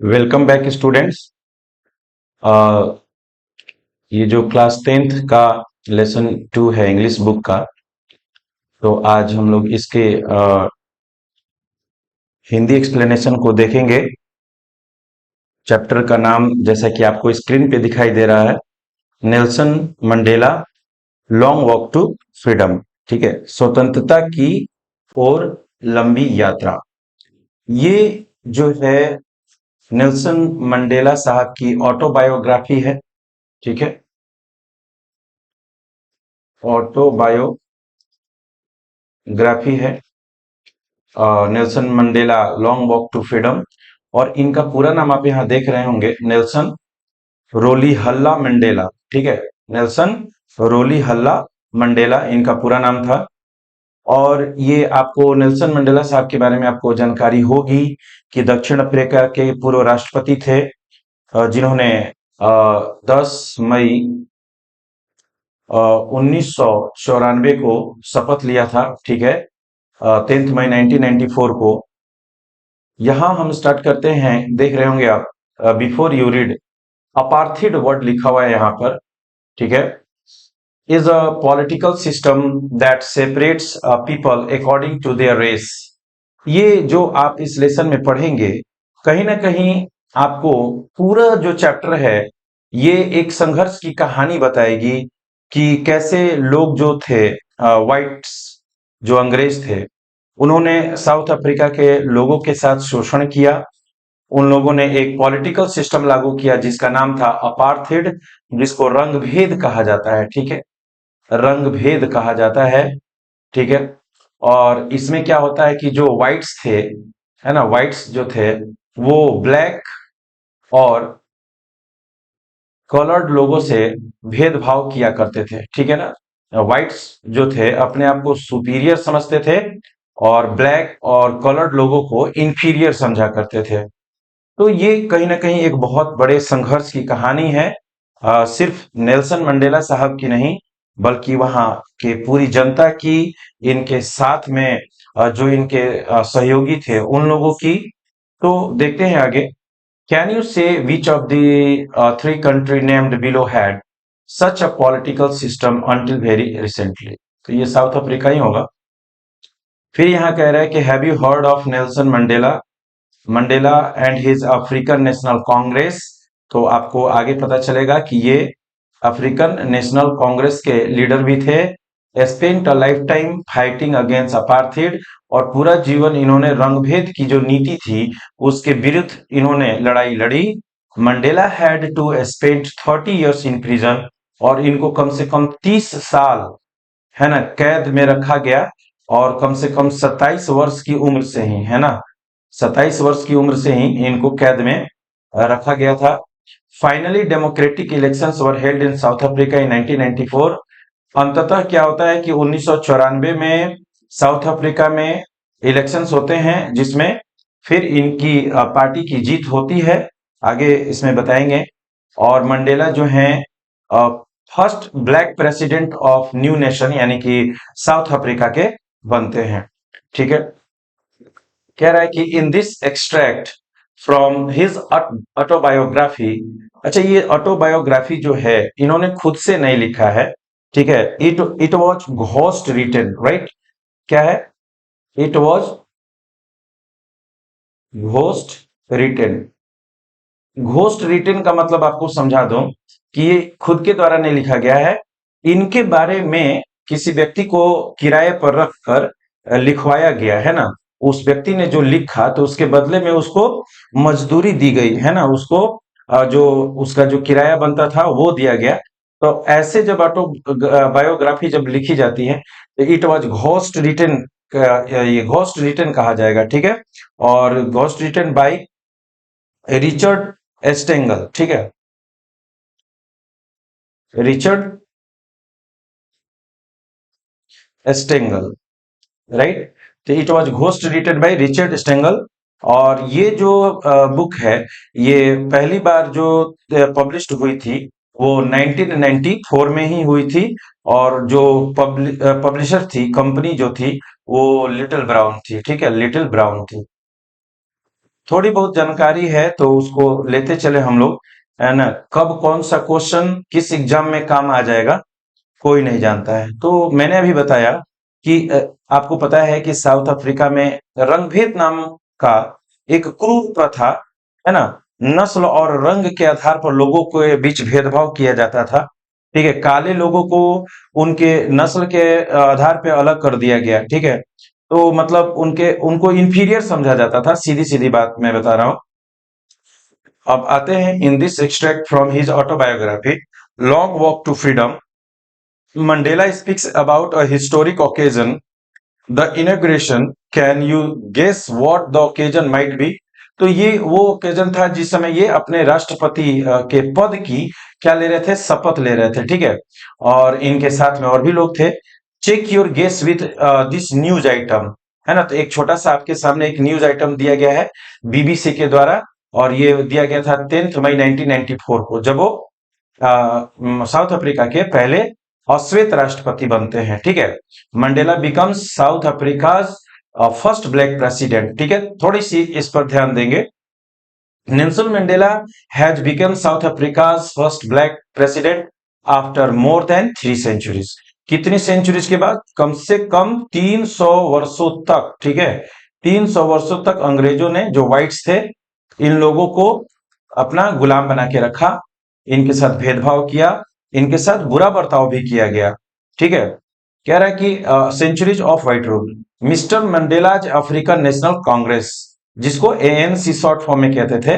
Welcome back students. ये जो class 10th का लेसन 2 है इंग्लिश बुक का, तो आज हम लोग इसके हिंदी एक्सप्लेनेशन को देखेंगे। चैप्टर का नाम जैसा कि आपको स्क्रीन पे दिखाई दे रहा है, Nelson Mandela long walk to freedom. ठीक है, स्वतंत्रता की ओर लंबी यात्रा। ये जो है नेल्सन मंडेला साहब की ऑटोबायोग्राफी है। ठीक है, ऑटोबायोग्राफी है, Nelson Mandela long walk to freedom. और इनका पूरा नाम आप यहाँ देख रहे होंगे, नेल्सन रोली हल्ला मंडेला। ठीक है, नेल्सन रोली हल्ला मंडेला इनका पूरा नाम था। और ये आपको नेल्सन मंडेला साहब के बारे में आपको जानकारी होगी कि दक्षिण अफ्रीका के पूर्व राष्ट्रपति थे, जिन्होंने 10 मई 1994 को शपथ लिया था। ठीक है, 10 मई 1994 को। यहां हम स्टार्ट करते हैं, देख रहे होंगे आप, before you read, apartheid word लिखा हुआ है यहाँ पर। ठीक है, is a political system that separates people according to their race. ये जो आप इस लेसन में पढ़ेंगे, कहीं ना कहीं आपको पूरा जो चैप्टर है ये एक संघर्ष की कहानी बताएगी कि कैसे लोग जो थे, वाइट्स जो अंग्रेज थे, उन्होंने साउथ अफ्रीका के लोगों के साथ शोषण किया। उन लोगों ने एक पॉलिटिकल सिस्टम लागू किया जिसका नाम था अपार्थिड, जिसको रंग भेद कहा जाता है। ठीक है, रंग भेद कहा जाता है। ठीक है, और इसमें क्या होता है कि जो व्हाइट्स थे, है ना, व्हाइट्स जो थे वो ब्लैक और कलर्ड लोगों से भेदभाव किया करते थे। ठीक है ना, व्हाइट्स जो थे अपने आप को सुपीरियर समझते थे और ब्लैक और कलर्ड लोगों को इंफीरियर समझा करते थे। तो ये कहीं ना कहीं एक बहुत बड़े संघर्ष की कहानी है, सिर्फ नेल्सन मंडेला साहब की नहीं, बल्कि वहां के पूरी जनता की, इनके साथ में जो इनके सहयोगी थे उन लोगों की। तो देखते हैं आगे। कैन यू से which of the three country named below had such a political system until very recently? तो ये साउथ अफ्रीका ही होगा। फिर यहाँ कह रहा है कि have you heard of Nelson Mandela Mandela and his African National Congress? तो आपको आगे पता चलेगा कि ये अफ्रीकन नेशनल कांग्रेस के लीडर भी थे। Spent a life time fighting against apartheid, और पूरा जीवन इन्होंने रंगभेद की जो नीति थी उसके विरुद्ध इन्होंने लड़ाई लड़ी। Mandela had to spent 30 years in prison, और इनको कम से कम 30 साल, है ना, कैद में रखा गया। और कम से कम 27 वर्ष की उम्र से ही, है ना, 27 वर्ष की उम्र से ही इनको कैद में रखा गया था। Finally democratic elections were held in South Africa in 1994। अंततः क्या होता है कि 1994 में साउथ अफ्रीका में इलेक्शंस होते हैं, जिसमें फिर इनकी पार्टी की जीत होती है, आगे इसमें बताएंगे। और मंडेला जो हैं first black president of new nation, यानी कि साउथ अफ्रीका के बनते हैं। ठीक है, कह रहा है कि इन this extract from his autobiography. अच्छा, ये ऑटोबायोग्राफी जो है इन्होंने खुद से नहीं लिखा है। ठीक है, it was ghost written, right? क्या है? It was ghost written. Ghost written का मतलब आपको समझा दूं कि ये खुद के द्वारा नहीं लिखा गया है, इनके बारे में किसी व्यक्ति को किराए पर रखकर लिखवाया गया है ना। उस व्यक्ति ने जो लिखा तो उसके बदले में उसको मजदूरी दी गई, है ना, उसको जो उसका जो किराया बनता था वो दिया गया। तो ऐसे जब ऑटो बायोग्राफी जब लिखी जाती है तो इट वाज घोस्ट रिटन, ये घोस्ट रिटन कहा जाएगा। ठीक है, और ghost written by Richard Stengel. ठीक है, रिचर्ड स्टेंगल, राइट? तो it was ghost written by Richard Stengel. और ये जो बुक है, ये पहली बार जो पब्लिश्ड हुई थी वो 1994 में ही हुई थी। और जो पब्लिशर थी, कंपनी जो थी, वो लिटिल ब्राउन थी। ठीक है, लिटिल ब्राउन थी। थोड़ी बहुत जानकारी है तो उसको लेते चले हम लोग, है ना। कब कौन सा क्वेश्चन किस एग्जाम में काम आ जाएगा कोई नहीं जानता है। तो मैंने अभी बताया कि आपको पता है कि साउथ अफ्रीका में रंगभेद नाम का एक क्रूर प्रथा, है ना, नस्ल और रंग के आधार पर लोगों के बीच भेदभाव किया जाता था। ठीक है, काले लोगों को उनके नस्ल के आधार पे अलग कर दिया गया। ठीक है, तो मतलब उनको इंफीरियर समझा जाता था, सीधी सीधी बात मैं बता रहा हूँ। अब आते हैं in this extract from his autobiography long walk to freedom, Mandela speaks about a historic occasion, the inauguration. Can you guess what the occasion might be? तो ये वो ओकेजन था जिस समय ये अपने राष्ट्रपति के पद की क्या ले रहे थे, शपथ ले रहे थे। ठीक है, और इनके साथ में और भी लोग थे। Check your guess with this news item, है ना। तो एक छोटा सा आपके सामने एक न्यूज आइटम दिया गया है बीबीसी के द्वारा, और ये दिया गया था 10 मई 1994 को, जब वो साउथ अफ्रीका के पहले अश्वेत राष्ट्रपति बनते हैं। ठीक है, Mandela becomes South Africa's first black president. ठीक है, थोड़ी सी इस पर ध्यान देंगे। Nelson Mandela has become South Africa's first black president after more than 3 centuries. कितनी सेंचुरीज के बाद? कम से कम 300 वर्षों तक। ठीक है, 300 वर्षों तक अंग्रेजों ने, जो व्हाइट्स थे, इन लोगों को अपना गुलाम बना के रखा, इनके साथ भेदभाव किया, इनके साथ बुरा बर्ताव भी किया गया। ठीक है, कह रहा है कि centuries of white rule, Mister Mandela's African National Congress, जिसको एएनसी शॉर्ट फॉर्म में कहते थे,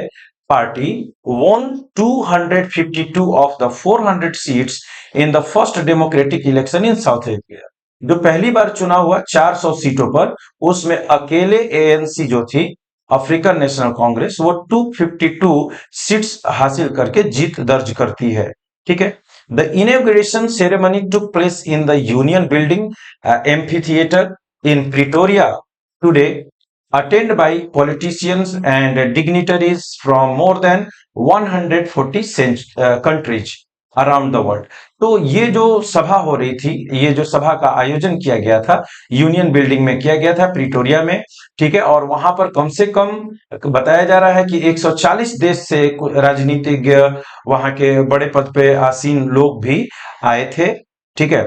party won 252 of the 400 seats in the first democratic election in South Africa. जो पहली बार चुनाव हुआ 400 सीटों पर, उसमें अकेले एएनसी जो थी, अफ्रीकन नेशनल कांग्रेस, वो 252 सीट्स हासिल करके जीत दर्ज करती है। ठीक है, the inauguration ceremony took place in the union building amphitheatre in Pretoria today, attended by politicians and dignitaries from more than 140 countries around the world. तो ये जो सभा हो रही थी, ये जो सभा का आयोजन किया गया था, यूनियन बिल्डिंग में किया गया था, प्रिटोरिया में। ठीक है, और वहां पर कम से कम बताया जा रहा है कि 140 देश से राजनीतिज्ञ, वहां के बड़े पद पे आसीन लोग भी आए थे। ठीक है,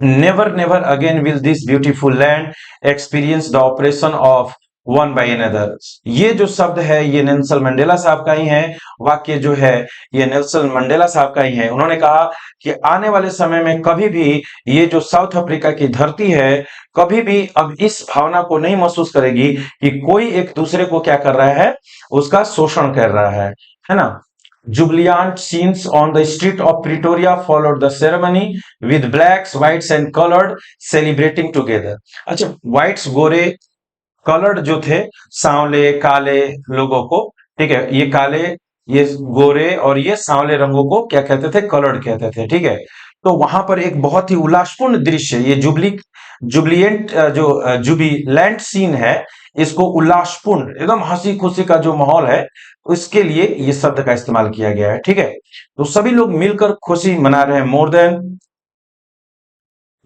never never again will this beautiful land experience the operation of one by another. ये जो शब्द है ये नेल्सन मंडेला साहब का ही है, वाक्य जो है ये नेल्सन मंडेला साहब का ही है। उन्होंने कहा कि आने वाले समय में कभी भी ये जो साउथ अफ्रीका की धरती है, कभी भी अब इस भावना को नहीं महसूस करेगी कि कोई एक दूसरे को क्या कर रहा है, उसका शोषण कर रहा है ना। Jubilant scenes on the street of Pretoria followed the ceremony with blacks, whites and colored celebrating together. अच्छा, whites गोरे, कलर्ड जो थे, सांवले काले लोगों को, ठीक है, ये काले, ये गोरे और ये सांवले रंगों को क्या कहते थे? कलर्ड कहते थे। ठीक है, तो वहां पर एक बहुत ही उल्लासपूर्ण दृश्य, ये जुबलिएंट जो जुबिलैंट सीन है, इसको उल्लासपूर्ण, एकदम हंसी खुशी का जो माहौल है, उसके लिए ये शब्द का इस्तेमाल किया गया है। ठीक है, तो सभी लोग मिलकर खुशी मना रहे हैं। More than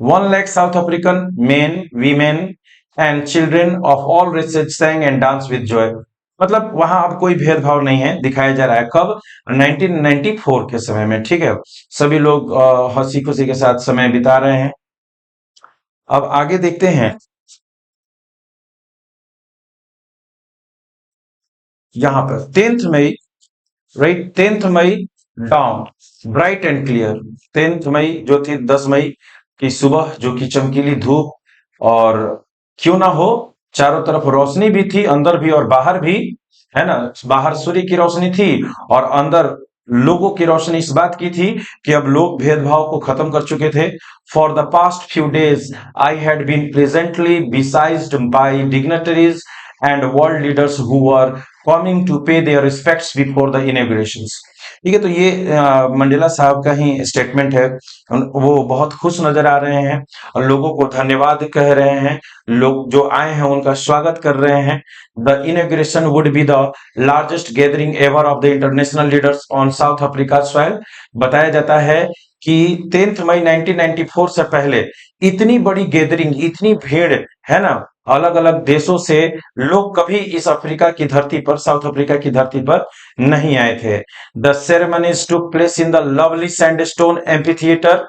1 lakh South African men, women and children of all races sang and dance with joy. मतलब वहां अब कोई भेदभाव नहीं है, दिखाया जा रहा है। कब? 1994 के समय में। ठीक है, सभी लोग हंसी खुशी के साथ समय बिता रहे हैं। अब आगे देखते हैं, यहां पर 10th May, right, 10th May dawn bright and clear. 10th May जो थी 10 मई की सुबह, जो कि चमकीली धूप, और क्यों ना हो, चारों तरफ रोशनी भी थी, अंदर भी और बाहर भी, है ना। बाहर सूर्य की रोशनी थी और अंदर लोगों की रोशनी इस बात की थी कि अब लोग भेदभाव को खत्म कर चुके थे। For the past few days I had been presently besieged by dignitaries and world leaders who were coming to pay their respects before the inaugurations. ठीक है, तो ये मंडेला साहब का ही स्टेटमेंट है। वो बहुत खुश नजर आ रहे हैं और लोगों को धन्यवाद कह रहे हैं। लोग जो आए हैं उनका स्वागत कर रहे हैं। The inauguration would be the largest gathering ever of the international leaders on south Africa soil. बताया जाता है कि 10 मई 1994 से पहले इतनी बड़ी गैदरिंग, इतनी भीड़, है ना, अलग अलग देशों से लोग कभी इस अफ्रीका की धरती पर, साउथ अफ्रीका की धरती पर नहीं आए थे। The ceremonies took place in the lovely sandstone amphitheatre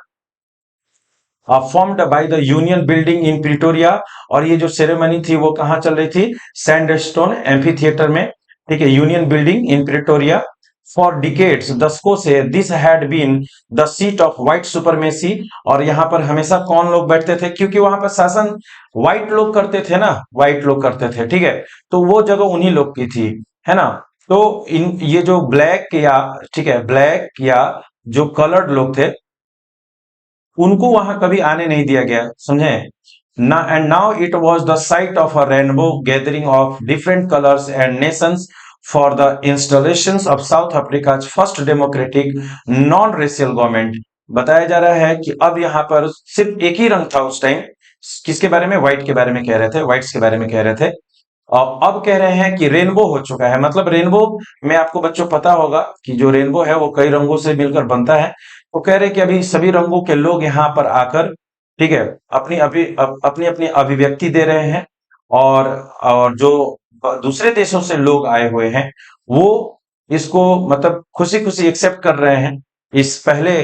formed by the union Building in Pretoria. और ये जो सेरेमनी थी वो कहाँ चल रही थी? सैंडस्टोन एम्फीथिएटर में, ठीक है, Union Building in Pretoria. For decades, दशकों से, this had been the seat of white supremacy. और यहाँ पर हमेशा कौन लोग बैठते थे? क्योंकि वहां पर शासन व्हाइट लोग करते थे ना, व्हाइट लोग करते थे, ठीक है, तो वो जगह उन्हीं लोग की थी, है ना। तो इन ये जो ब्लैक या, ठीक है, ब्लैक या जो कलर्ड लोग थे, उनको वहां कभी आने नहीं दिया गया, समझे ना। And now it was the site of a rainbow gathering of different colours and Nations for the installations of south Africa first democratic non racial government. बताया जा रहा है कि अब यहाँ पर सिर्फ एक ही रंग था उस टाइम। किसके बारे में? व्हाइट के बारे में कह रहे थे, व्हाइट्स के बारे में कह रहे थे। और अब कह रहे हैं कि रेनबो हो चुका है। मतलब रेनबो में आपको बच्चों पता होगा कि जो रेनबो है वो कई रंगों से मिलकर बनता है। वो कह रहे हैं कि अभी सभी रंगों के लोग यहाँ पर आकर, ठीक है, अपनी अपनी अभिव्यक्ति दे रहे हैं। और जो दूसरे देशों से लोग आए हुए हैं वो इसको मतलब खुशी खुशी एक्सेप्ट कर रहे हैं। इस पहले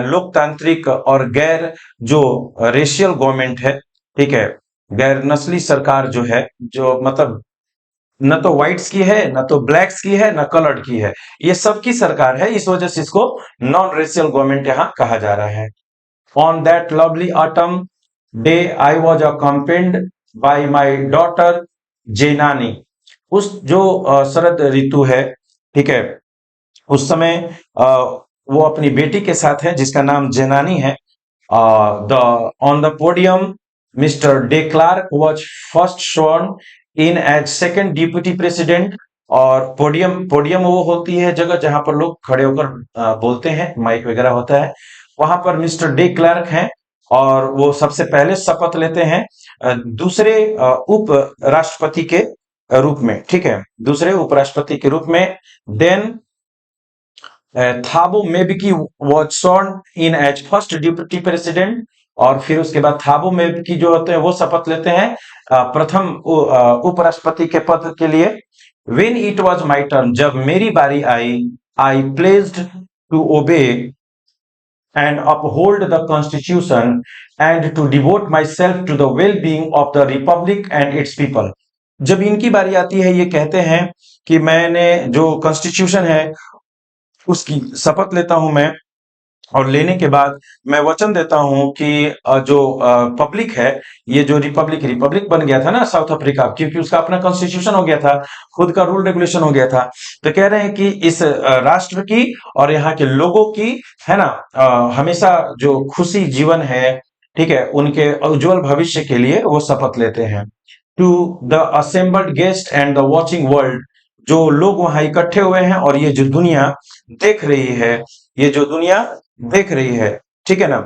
लोकतांत्रिक और गैर जो रेशियल गवर्नमेंट है, ठीक है, गैर नस्ली सरकार जो है, जो मतलब न तो व्हाइट्स की है, न तो ब्लैक्स की है, न कलर्ड की है, ये सबकी सरकार है। इस वजह से इसको नॉन रेशियल गवर्नमेंट यहाँ कहा जा रहा है। On that lovely autumn day I was accompanied by my daughter Zenani. उस जो शरद ऋतु है, ठीक है, उस समय वो अपनी बेटी के साथ है जिसका नाम जेनानी है। The on the podium, Mr. De Klerk was first sworn in as second deputy president। और पोडियम वो होती है जगह जहां पर लोग खड़े होकर बोलते हैं, माइक वगैरह होता है, वहां पर मिस्टर डे क्लार्क हैं और वो सबसे पहले शपथ लेते हैं दूसरे उप राष्ट्रपति के रूप में, ठीक है, दूसरे उपराष्ट्रपति के रूप में। Then Thabo Mbeki was sworn in as first deputy president। और फिर उसके बाद थाबो मेबकी जो होते हैं वो शपथ लेते हैं प्रथम उपराष्ट्रपति के पद के लिए। When it was my turn, जब मेरी बारी आई, I pledged to obey and uphold the constitution and to devote myself to the well-being of the republic and its people। जब इनकी बारी आती है ये कहते हैं कि मैंने जो कॉन्स्टिट्यूशन है उसकी शपथ लेता हूं मैं, और लेने के बाद मैं वचन देता हूं कि जो पब्लिक है, ये जो रिपब्लिक बन गया था ना साउथ अफ्रीका, क्योंकि उसका अपना कॉन्स्टिट्यूशन हो गया था, खुद का रूल रेगुलेशन हो गया था, तो कह रहे हैं कि इस राष्ट्र की और यहाँ के लोगों की, है ना, हमेशा जो खुशी जीवन है, ठीक है, उनके उज्जवल भविष्य के लिए वो शपथ लेते हैं। To the assembled guest and the watching world, जो लोग वहां इकट्ठे हुए हैं और ये जो दुनिया देख रही है, ये जो दुनिया देख रही है, ठीक है ना।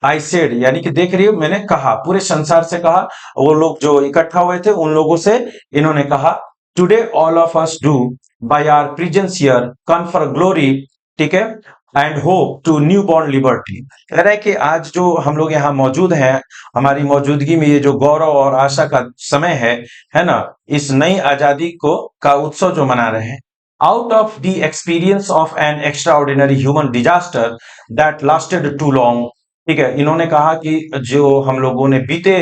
आई सेड यानी कि देख रही हो, मैंने कहा, पूरे संसार से कहा, वो लोग जो इकट्ठा हुए थे उन लोगों से इन्होंने कहा, today all of us do by our presence here confer glory, ठीक है, and hope to newborn liberty. कह रहे हैं कि आज जो हम लोग यहाँ मौजूद हैं, हमारी मौजूदगी में ये जो गौरव और आशा का समय है ना, इस नई आजादी को का उत्सव जो मना रहे हैं। Out of the experience of an extraordinary human disaster that lasted too long, ठीक है, इन्होंने कहा कि जो हम लोगों ने बीते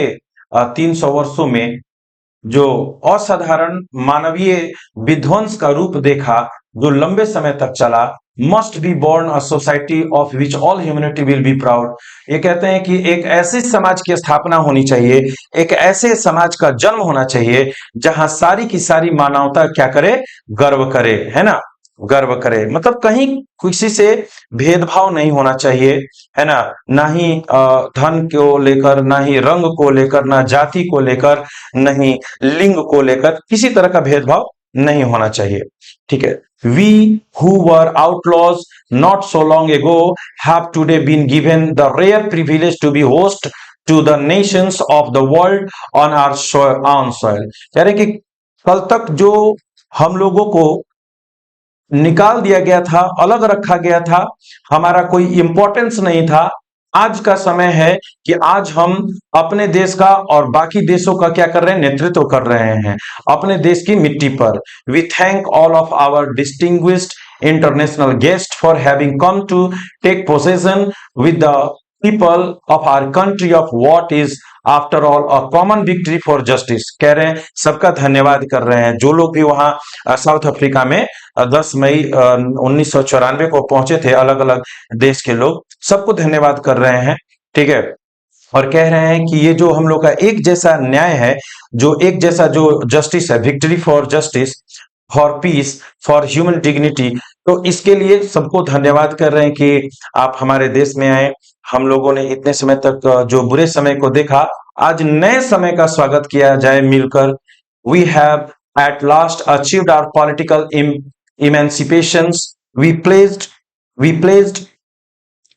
300 वर्षों में जो असाधारण मानवीय विध्वंस का रूप देखा, जो लंबे समय तक चला, must be born a society of which all humanity will be proud. ये कहते हैं कि एक ऐसे समाज की स्थापना होनी चाहिए, एक ऐसे समाज का जन्म होना चाहिए जहां सारी की सारी मानवता क्या करे? गर्व करे, है ना, गर्व करे। मतलब कहीं किसी से भेदभाव नहीं होना चाहिए, है ना, ना ही धन को लेकर, ना ही रंग को लेकर, ना जाति को लेकर, नहीं लिंग को लेकर, किसी तरह का भेदभाव नहीं होना चाहिए, ठीक है। We who were outlaws not so long ago have today been given the rare privilege to be host to the nations of the world on our own soil. कह रहे कि कल तक जो हम लोगों को निकाल दिया गया था, अलग रखा गया था, हमारा कोई इंपॉर्टेंस नहीं था। आज का समय है कि आज हम अपने देश का और बाकी देशों का क्या कर रहे हैं, नेतृत्व कर रहे हैं अपने देश की मिट्टी पर। We thank all of our distinguished international guests for having come to take possession with the people of our country of what is after all a common victory for justice। कह रहे हैं सबका धन्यवाद कर रहे हैं जो लोग भी वहां साउथ अफ्रीका में 10 मई 1994 को पहुंचे थे, अलग अलग देश के लोग सबको धन्यवाद कर रहे हैं। ठीक है, और कह रहे हैं कि ये जो हम लोग का एक जैसा न्याय है, जो एक जैसा जो जस्टिस है, victory for justice, for piece, for human dignity, तो इसके लिए सबको धन्यवाद कर रहे हैं कि आप हमारे देश में आए। हम लोगों ने इतने समय तक जो बुरे समय को देखा, आज नए समय का स्वागत किया जाए मिलकर। We have at last achieved our political emancipations. We placed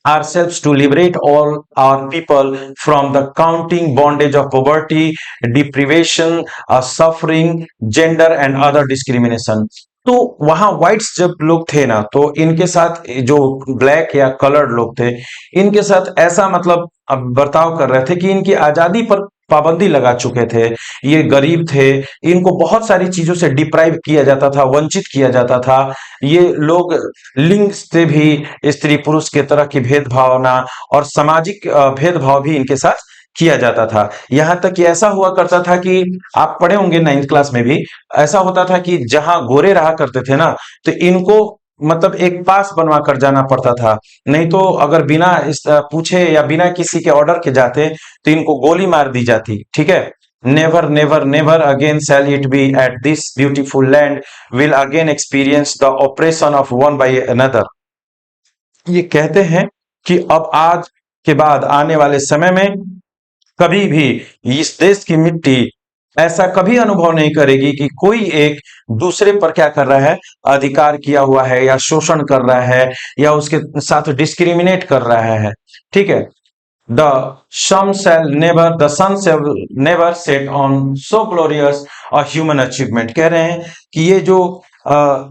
ourselves to liberate all our people from the counting bondage of poverty, deprivation, suffering, gender and other discrimination। तो वहां व्हाइट्स जब लोग थे ना, तो इनके साथ जो ब्लैक या कलर्ड लोग थे, इनके साथ ऐसा मतलब बर्ताव कर रहे थे कि इनकी आजादी पर पाबंदी लगा चुके थे। ये गरीब थे, इनको बहुत सारी चीजों से डिप्राइव किया जाता था, वंचित किया जाता था। ये लोग लिंग से भी स्त्री पुरुष के तरह की भेदभावना और सामाजिक भेदभाव भी इनके साथ किया जाता था। यहां तक कि ऐसा हुआ करता था कि आप पढ़े होंगे 9th क्लास में भी, ऐसा होता था कि जहां गोरे रहा करते थे ना, तो इनको मतलब एक पास बनवा कर जाना पड़ता था। नहीं तो अगर बिना पूछे या बिना किसी के ऑर्डर के जाते तो इनको गोली मार दी जाती। ठीक है, never never never again shall it be at this beautiful land will again experience the operation of one by another. ये कहते हैं कि अब आज के बाद आने वाले समय में कभी भी इस देश की मिट्टी ऐसा कभी अनुभव नहीं करेगी कि कोई एक दूसरे पर क्या कर रहा है, अधिकार किया हुआ है या शोषण कर रहा है या उसके साथ डिस्क्रिमिनेट कर रहा है। ठीक है, the sun shall never set on so glorious a human achievement। कह रहे हैं कि ये जो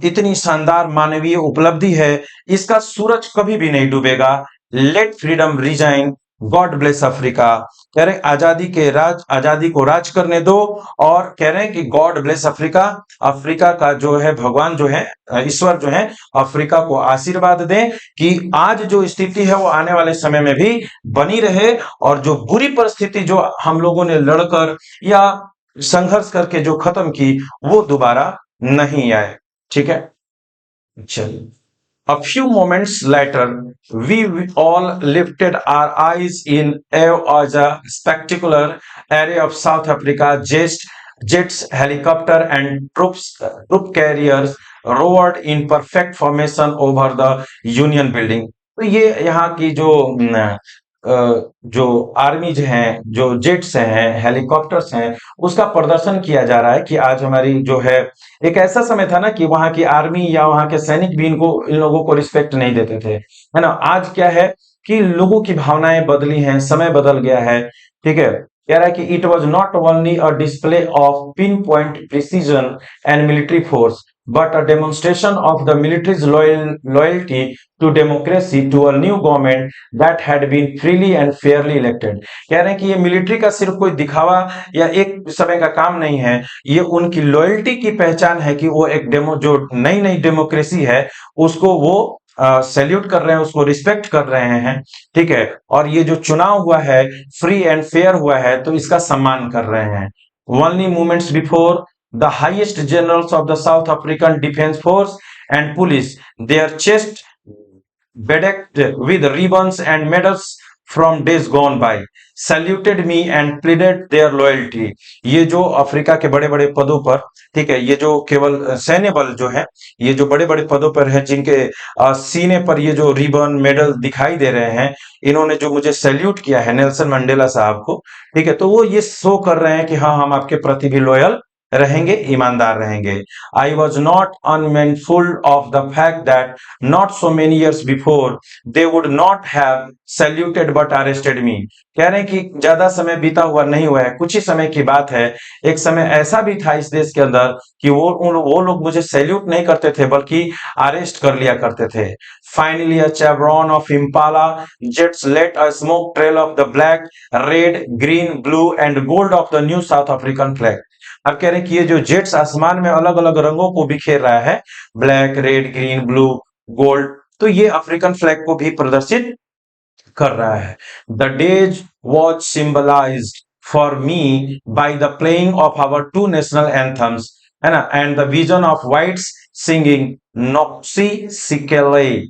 इतनी शानदार मानवीय उपलब्धि है, इसका सूरज कभी भी नहीं डूबेगा। Let freedom reign, God bless Africa. कह रहे हैं आजादी को राज करने दो, और कह रहे हैं कि गॉड ब्लेस अफ्रीका, अफ्रीका का जो है भगवान जो है, ईश्वर जो है, अफ्रीका को आशीर्वाद दें कि आज जो स्थिति है वो आने वाले समय में भी बनी रहे, और जो बुरी परिस्थिति जो हम लोगों ने लड़कर या संघर्ष करके जो खत्म की, वो दोबारा नहीं आए। ठीक है, चलिए। A few moments later, we all lifted our eyes in awe as a spectacular array of South Africa jets, helicopter, and troop carriers roared in perfect formation over the Union Building। तो ये यहाँ की जो army जो हैं, जो jets हैं, helicopters हैं, उसका प्रदर्शन किया जा रहा है कि आज हमारी जो है, एक ऐसा समय था ना कि वहां की आर्मी या वहां के सैनिक भी इन लोगों को रिस्पेक्ट नहीं देते थे, है ना। आज क्या है कि लोगों की भावनाएं बदली हैं, समय बदल गया है। ठीक है, कह रहा है कि it was not only a display of pin point precision and military force but a demonstration of the military's loyalty to democracy, to a new government that had been freely and fairly elected। कह रहे हैं कि ये military का सिर्फ कोई दिखावा या एक समय का काम नहीं है, ये उनकी लॉयल्टी की पहचान है कि वो एक जो नई डेमोक्रेसी है उसको वो सैल्यूट कर रहे हैं, उसको रिस्पेक्ट कर रहे हैं। ठीक है, और ये जो चुनाव हुआ है फ्री एंड फेयर हुआ है, तो इसका सम्मान कर रहे हैं। Only moments before, the highest generals of the South African Defence Force and police, their chests bedecked with ribbons and medals from days gone by, saluted me and pleaded their loyalty। ये जो Africa के बड़े बड़े पदों पर, ठीक है, ये जो केवल सैन्य बल जो है, ये जो बड़े बड़े पदों पर है, जिनके सीने पर ये जो रिबन मेडल दिखाई दे रहे हैं, इन्होंने जो मुझे सैल्यूट किया है नेल्सन मंडेला साहब को। ठीक है, तो वो ये शो कर रहे हैं कि हाँ, हम आपके प्रति भी लॉयल रहेंगे, ईमानदार रहेंगे। I was not unmindful of the fact that not so many years before they would not have saluted but arrested me. कह रहे हैं कि ज्यादा समय बीता हुआ नहीं हुआ है, कुछ ही समय की बात है। एक समय ऐसा भी था इस देश के अंदर कि वो लोग मुझे सैल्यूट नहीं करते थे बल्कि अरेस्ट कर लिया करते थे। Finally a chevron of Impala jets let a smoke trail of the black, red, green, blue and gold of the new South African flag। अब कह रहे हैं कि ये जो जेट्स आसमान में अलग अलग रंगों को बिखेर रहा है, black, red, green, blue, gold, तो ये अफ्रीकन फ्लैग को भी प्रदर्शित कर रहा है। The days was symbolized for me by the playing of our two national anthems, है ना, and the vision of whites singing Nkosi Sikelel'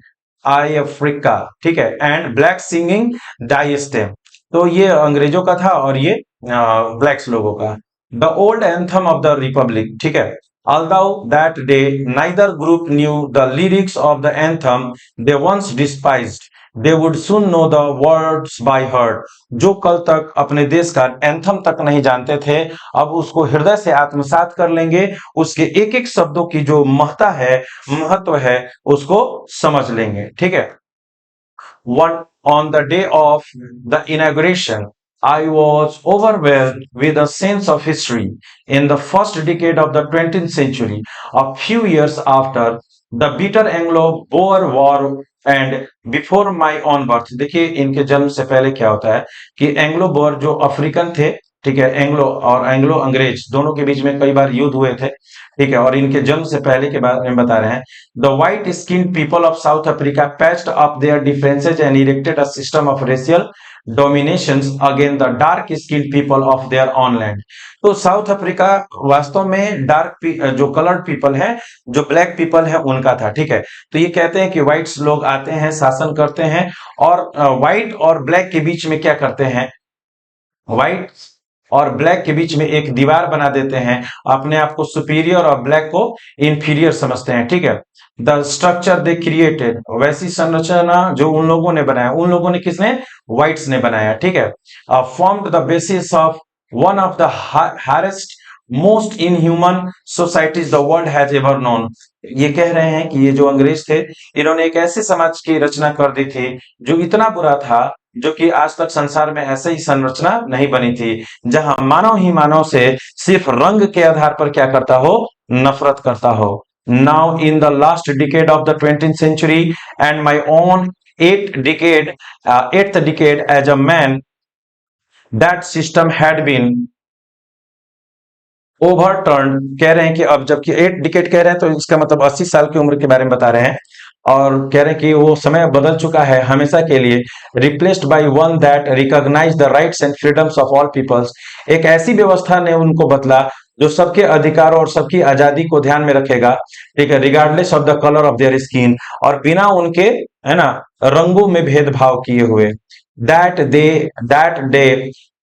iAfrika, ठीक है, एंड ब्लैक सिंगिंग डाइस्टेम। तो ये अंग्रेजों का था और ये ब्लैक्स लोगों का। The old anthem of the Republic, ठीक है, although that day neither group knew the lyrics of the anthem they once despised, they would soon know the words by heart। जो कल तक अपने देश का एंथम तक नहीं जानते थे, अब उसको हृदय से आत्मसात कर लेंगे, उसके एक एक शब्दों की जो महत्ता है, महत्व है, उसको समझ लेंगे, ठीक है। One on the day of the inauguration, I was overwhelmed with a sense of history. In the first decade of the 20th century, a few years after the bitter Anglo-Boer War and before my own birth, देखिए इनके जन्म से पहले क्या होता है कि Anglo bore जो अफ्रीकन थे, ठीक है, एंग्लो और एंग्लो अंग्रेज दोनों के बीच में कई बार युद्ध हुए थे, ठीक है, और इनके जन्म से पहले के बारे में बता रहे हैं। The white-skinned people of South Africa patched up their differences and erected a system of racial dominations against the dark-skinned people of their own land। तो साउथ अफ्रीका वास्तव में जो कलर्ड पीपल है, जो ब्लैक पीपल है, उनका था, ठीक है। तो ये कहते हैं कि व्हाइट्स लोग आते हैं, शासन करते हैं और व्हाइट और ब्लैक के बीच में क्या करते हैं, व्हाइट और ब्लैक के बीच में एक दीवार बना देते हैं, अपने आप को सुपीरियर और ब्लैक को इंफीरियर समझते हैं, ठीक है। द स्ट्रक्चर दे क्रिएटेड, वैसी संरचना जो उन लोगों ने बनाया, उन लोगों ने किसने, व्हाइट्स ने बनाया, ठीक है। Formed the basis of one of the harshest most inhuman societies the world has ever known. ये कह रहे हैं कि ये जो अंग्रेज थे, इन्होंने एक ऐसे समाज की रचना कर दी थी जो इतना बुरा था, जो कि आज तक संसार में ऐसे ही संरचना नहीं बनी थी, जहां मानव ही मानव से सिर्फ रंग के आधार पर क्या करता हो, नफरत करता हो। Now in the last decade of the 20th century and my own eighth decade as a man, that system had been overturn. कह रहे हैं कि अब जबकि 8 डिकेड कह रहे हैं तो इसका मतलब 80 साल की उम्र के बारे में बता रहे हैं, और कह रहे हैं कि वो समय बदल चुका है हमेशा के लिए। Replaced by one that recognise the rights and freedoms of all peoples. एक ऐसी व्यवस्था ने उनको बदला जो सबके अधिकारों और सबकी आजादी को ध्यान में रखेगा, ठीक है, regardless of the colour of their skin, और बिना उनके, है ना, रंगों में भेदभाव किए हुए। That day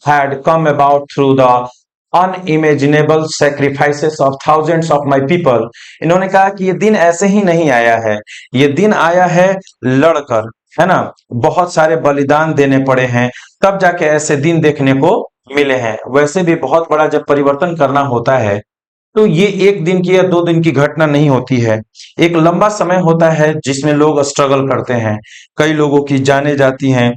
had come about through the unimaginable sacrifices of thousands of my people। इन्होंने कहा कि ये दिन ऐसे ही नहीं आया है, ये दिन आया है लड़कर, है ना, बहुत सारे बलिदान देने पड़े हैं, तब जाके ऐसे दिन देखने को मिले हैं। वैसे भी बहुत बड़ा जब परिवर्तन करना होता है तो ये एक दिन की या 2 दिन की घटना नहीं होती है, एक लंबा समय होता है जिसमें लोग स्ट्रगल करते हैं, कई लोगों की जानें जाती हैं,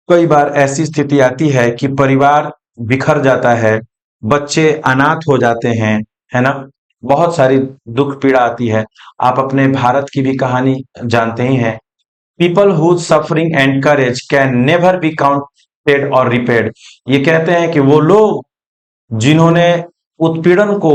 कई बार ऐसी स्थिति आती है कि परिवार बिखर जाता है, बच्चे अनाथ हो जाते हैं, है ना, बहुत सारी दुख पीड़ा आती है। आप अपने भारत की भी कहानी जानते ही हैं। People whose suffering and courage can never be counted और रिपेड। ये कहते हैं कि वो लोग जिन्होंने उत्पीड़न को,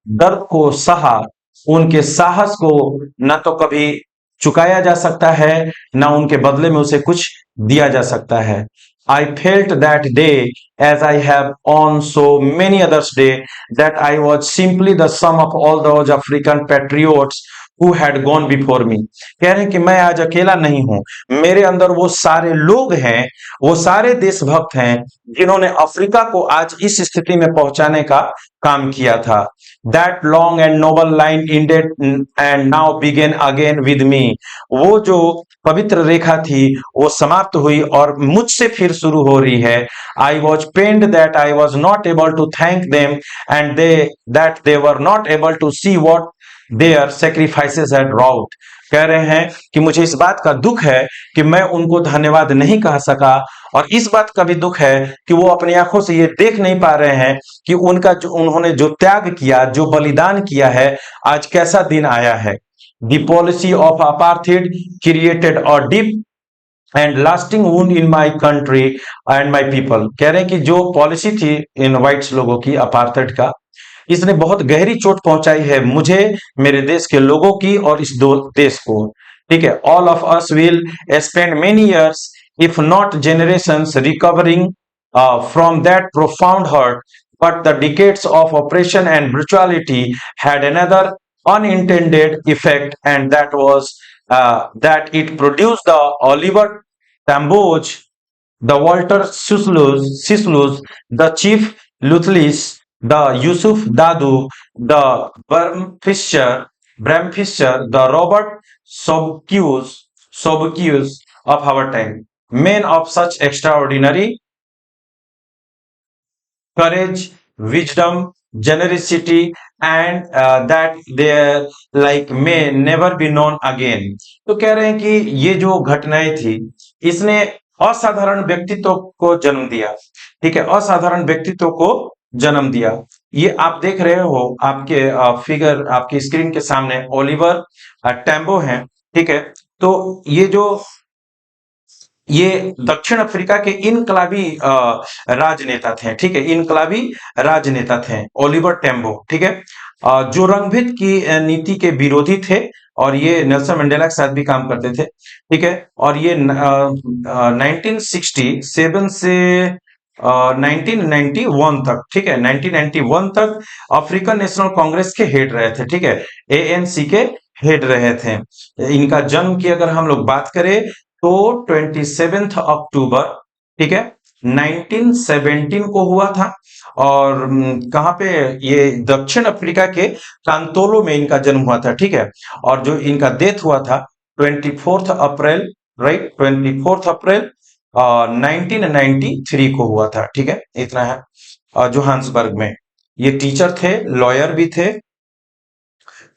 दर्द को सहा, उनके साहस को न तो कभी चुकाया जा सकता है, ना उनके बदले में उसे कुछ दिया जा सकता है। I felt that day, as I have on so many others day, that I was simply the sum of all those African patriots who had gone before me। कह रहे हैं कि मैं आज अकेला नहीं हूं, मेरे अंदर वो सारे लोग हैं, वो सारे देशभक्त हैं जिन्होंने अफ्रीका को आज इस स्थिति में पहुंचाने का काम किया था। That long and noble line ended and now began again with me। वो जो पवित्र रेखा थी वो समाप्त हुई और मुझसे फिर शुरू हो रही है। I was pained that I was not able to thank them and they were not able to see what their sacrifices had wrought। कह रहे हैं कि मुझे इस बात का दुख है कि मैं उनको धन्यवाद नहीं कह सका, और इस बात का भी दुख है कि वो अपनी आंखों से ये देख नहीं पा रहे हैं कि उन्होंने जो त्याग किया, जो बलिदान किया है, आज कैसा दिन आया है। The policy of apartheid created a deep and lasting wound in my country and my people. कह रहे हैं कि जो पॉलिसी थी इन वाइट्स लोगों की, अपार्थाइड का, इसने बहुत गहरी चोट पहुंचाई है मुझे, मेरे देश के लोगों की और इस देश को। ठीक है, all of us will spend many years if not generations recovering from that profound hurt, but the decades of oppression and brutality had another unintended effect, and that was that it produced the Oliver Tamboj, the Walter Sislus, the Chief Luthlis, the Yusuf Dadu, the Bram Fisher, the Robert Sobkius of our time, men of such extraordinary courage, wisdom, generosity, and that their like may never be known again। तो कह रहे हैं कि ये जो घटनाएं थी, इसने असाधारण व्यक्तित्व को जन्म दिया। ठीक है, असाधारण व्यक्तित्व को जन्म दिया। ये आप देख रहे हो, आपके फिगर आपकी स्क्रीन के सामने ओलिवर टैम्बो हैं। ठीक है, तो ये दक्षिण अफ्रीका के इनकलाबी राजनेता थे। ठीक है, इनकलाबी राजनेता थे ओलिवर टेम्बो। ठीक है, जो रंगभेद की नीति के विरोधी थे, और ये नेल्सन मंडेला के साथ भी काम करते थे। ठीक है, और ये 1967 से 1991 तक, ठीक है, 1991 तक अफ्रीकन नेशनल कांग्रेस के हेड रहे थे। ठीक है, एएनसी के हेड रहे थे। इनका जन्म की अगर हम लोग बात करें तो 27 अक्टूबर, ठीक है, 1917 को हुआ था। और कहाँ पे, ये दक्षिण अफ्रीका के कांतोलो में इनका जन्म हुआ था। ठीक है, और जो इनका डेथ हुआ था 24 अप्रैल, राइट, 24 अप्रैल 1993 को हुआ था। ठीक है, इतना है। जोहान्सबर्ग में ये टीचर थे, लॉयर भी थे।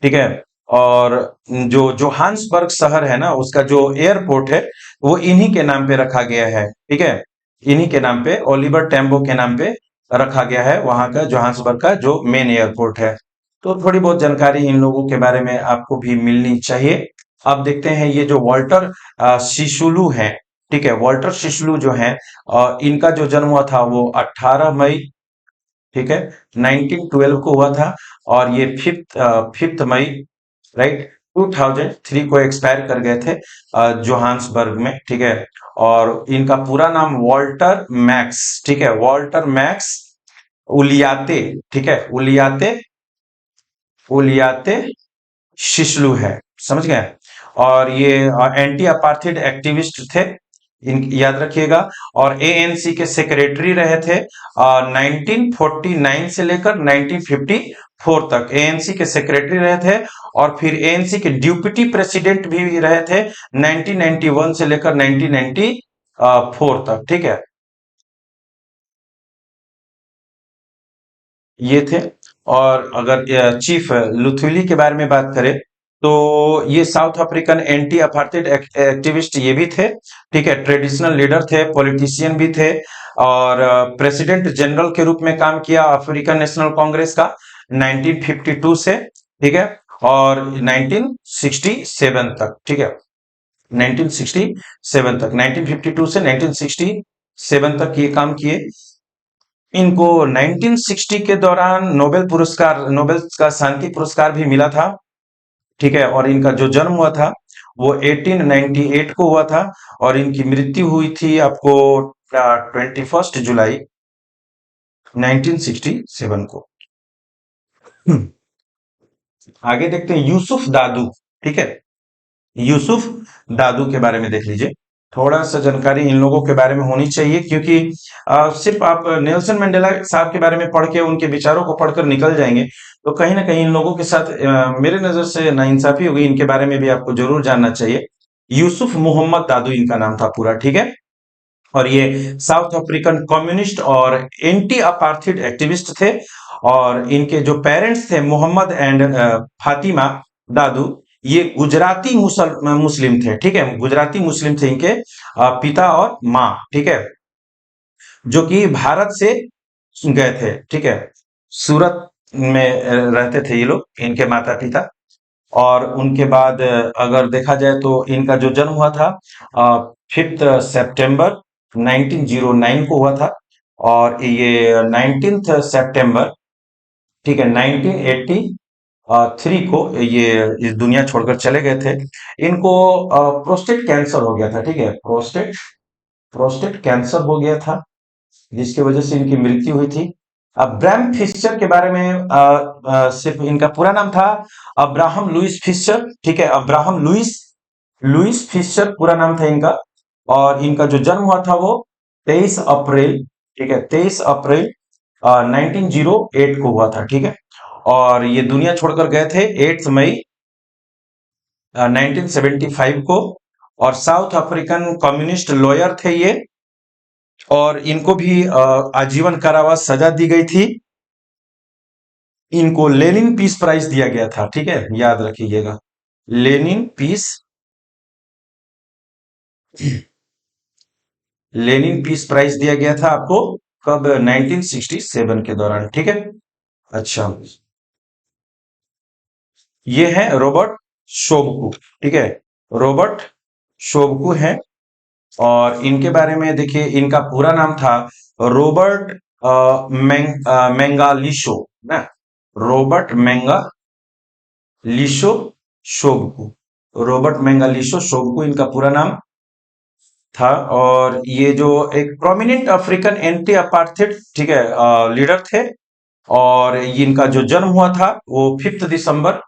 ठीक है, और जो जोहान्सबर्ग शहर है ना, उसका जो एयरपोर्ट है वो इन्हीं के नाम पे रखा गया है। ठीक है, इन्हीं के नाम पे, ओलिवर टेम्बो के नाम पे रखा गया है वहां का, जोहान्सबर्ग का जो मेन एयरपोर्ट है। तो थोड़ी बहुत जानकारी इन लोगों के बारे में आपको भी मिलनी चाहिए। अब देखते हैं ये जो वॉल्टर सिसुलू है। ठीक है, वॉल्टर सिसुलू जो है, इनका जो जन्म हुआ था वो 18 मई, ठीक है, 1912 को हुआ था, और ये फिफ्थ मई, राइट, 2003 को एक्सपायर कर गए थे जोहान्सबर्ग में। ठीक है, और इनका पूरा नाम वॉल्टर मैक्स, ठीक है, वॉल्टर मैक्स उलियाते, ठीक है, उलियाते शिशलू है, समझ गए। और ये एंटी अपार्थाइड एक्टिविस्ट थे, याद रखिएगा। और एएनसी के सेक्रेटरी रहे थे 1949 से लेकर 1954 तक एएनसी के सेक्रेटरी रहे थे, और फिर एएनसी के डिप्टी प्रेसिडेंट भी रहे थे 1991 से लेकर 1994 तक। ठीक है, ये थे। और अगर चीफ लुथुली के बारे में बात करें तो ये south African anti apartheid activist ये भी थे। ठीक है, ट्रेडिशनल लीडर थे, पॉलिटिशियन भी थे, और प्रेसिडेंट जनरल के रूप में काम किया अफ्रीकन नेशनल कांग्रेस का 1952 से, ठीक है, और 1967 तक। ठीक है, 1967 तक, 1952 से 1967 तक ये काम किए। इनको 1960 के दौरान नोबेल का शांति पुरस्कार भी मिला था। ठीक है, और इनका जो जन्म हुआ था वो 1898 को हुआ था, और इनकी मृत्यु हुई थी आपको 21 जुलाई 1967 को। आगे देखते हैं यूसुफ दादू। ठीक है। यूसुफ दादू के बारे में देख लीजिए। थोड़ा सा जानकारी इन लोगों के बारे में होनी चाहिए, क्योंकि सिर्फ आप नेल्सन मंडेला साहब के बारे में पढ़ के उनके विचारों को पढ़कर निकल जाएंगे तो कहीं ना कहीं इन लोगों के साथ मेरे नजर से नाइंसाफी होगी। इनके बारे में भी आपको जरूर जानना चाहिए। यूसुफ मोहम्मद दादू इनका नाम था पूरा, ठीक है। और ये साउथ अफ्रीकन कम्युनिस्ट और एंटी अपार्थिड एक्टिविस्ट थे। और इनके जो पेरेंट्स थे मोहम्मद एंड फातिमा दादू, ये गुजराती मुस्लिम थे, ठीक है। गुजराती मुस्लिम थे इनके पिता और माँ, ठीक है, जो कि भारत से गए थे, ठीक है। सूरत में रहते थे ये लोग, इनके माता पिता। और उनके बाद अगर देखा जाए तो इनका जो जन्म हुआ था 5 सितंबर 1909 को हुआ था। और ये 19 सितंबर, ठीक है, 1983 को ये इस दुनिया छोड़कर चले गए थे। इनको प्रोस्टेट कैंसर हो गया था, ठीक है। प्रोस्टेट प्रोस्टेट कैंसर हो गया था, जिसकी वजह से इनकी मृत्यु हुई थी। अब ब्रैम फिशर के बारे में सिर्फ इनका पूरा नाम था अब्राहम लुइस फिशर, ठीक है। अब्राहम लुइस लुइस फिशर पूरा नाम था इनका। और इनका जो जन्म हुआ था वो 23 अप्रैल, ठीक है, 23 अप्रैल 1908 को हुआ था, ठीक है। और ये दुनिया छोड़कर गए थे 8 मई 1975 को। और साउथ अफ्रीकन कम्युनिस्ट लॉयर थे ये। और इनको भी आजीवन कारावास सजा दी गई थी। इनको लेनिन पीस प्राइज दिया गया था, ठीक है, याद रखिएगा। Lenin peace Lenin peace prize दिया गया था आपको, कब? 1967 के दौरान, ठीक है। अच्छा, ये है रॉबर्ट शोबकू, ठीक है। रॉबर्ट शोबकू है। और इनके बारे में देखिए, इनका पूरा नाम था रॉबर्ट मेंगालिशो ना, रॉबर्ट मेंगालिशो शोबकू। रॉबर्ट मेंगालिशो शोबकू इनका पूरा नाम था। और ये जो एक प्रोमिनेंट अफ्रीकन एंटी अपार्थेड, ठीक है, लीडर थे। और इनका जो जन्म हुआ था वो 5 दिसंबर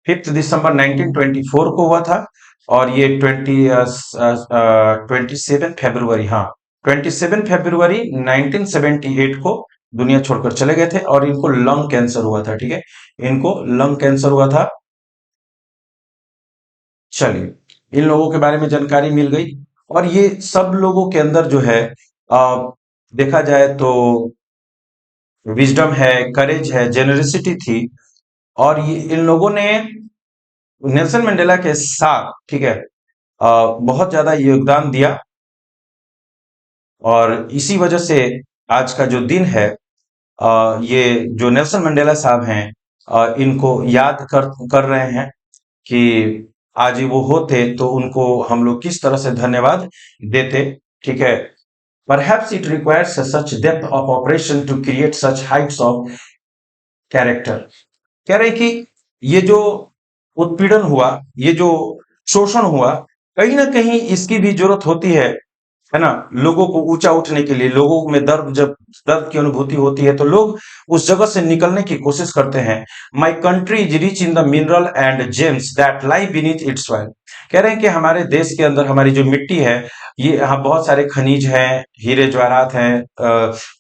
1924 को हुआ था। और ये 27 फरवरी, हाँ, 27 फरवरी 1978 को दुनिया छोड़कर चले गए थे। और इनको लंग कैंसर हुआ था, ठीक है, इनको लंग कैंसर हुआ था। चलिए, इन लोगों के बारे में जानकारी मिल गई। और ये सब लोगों के अंदर जो है देखा जाए तो विजडम है, करेज है, जेनरसिटी थी। और ये इन लोगों ने नेल्सन मंडेला के साथ, ठीक है, बहुत ज्यादा योगदान दिया। और इसी वजह से आज का जो दिन है, ये जो नेल्सन मंडेला साहब हैं, इनको याद कर रहे हैं कि आज वो होते तो उनको हम लोग किस तरह से धन्यवाद देते, ठीक है। Perhaps it requires such depth of operation to create such heights of character। कह रहे हैं कि ये जो उत्पीड़न हुआ, ये जो शोषण हुआ, कहीं ना कहीं इसकी भी जरूरत होती है ना। लोगों को ऊंचा उठने के लिए, लोगों में दर्द, जब दर्द की अनुभूति होती है तो लोग उस जगह से निकलने की कोशिश करते हैं। My country is rich in the mineral and James that lie beneath it's soil. कह रहे हैं कि हमारे देश के अंदर हमारी जो मिट्टी है, ये यहाँ बहुत सारे खनिज हैं, हीरे जवाहरात हैं,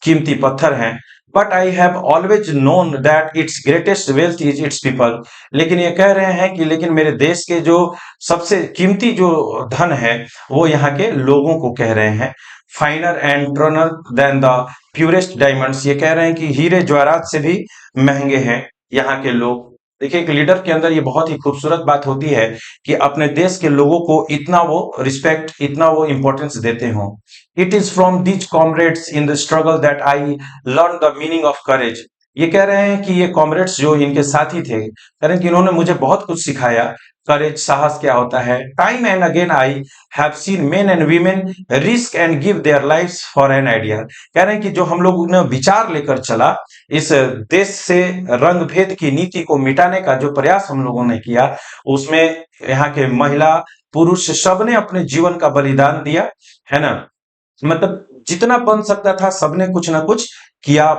कीमती पत्थर हैं। But I have always known that it's greatest wealth is it's people. लेकिन ये कह रहे हैं कि लेकिन मेरे देश के जो सबसे कीमती जो धन है वो यहाँ के लोगों को कह रहे हैं। Finer and truer than the purest diamonds. ये कह रहे हैं कि हीरे जवाहरात से भी महंगे हैं यहाँ के लोग। देखिए, एक लीडर के अंदर ये बहुत ही खूबसूरत बात होती है कि अपने देश के लोगों को इतना वो रिस्पेक्ट, इतना वो इंपॉर्टेंस देते हो। It is from these comrades in the struggle that I learn the meaning of courage. ये कह रहे हैं कि ये कॉमरेड्स जो इनके साथी थे, कह रहे हैं कि इन्होंने मुझे बहुत कुछ सिखाया। करेज, साहस क्या होता है। Time and again I have seen main and women risk and give their lives for an idea. कह रहे हैं कि जो हम लोग ने विचार लेकर चला, इस देश से रंग भेद की नीति को मिटाने का जो प्रयास हम लोगों ने किया, उसमें यहाँ के महिला पुरुष सबने अपने जीवन का बलिदान दिया, है ना। मतलब जितना बन सकता था सबने कुछ ना कुछ किया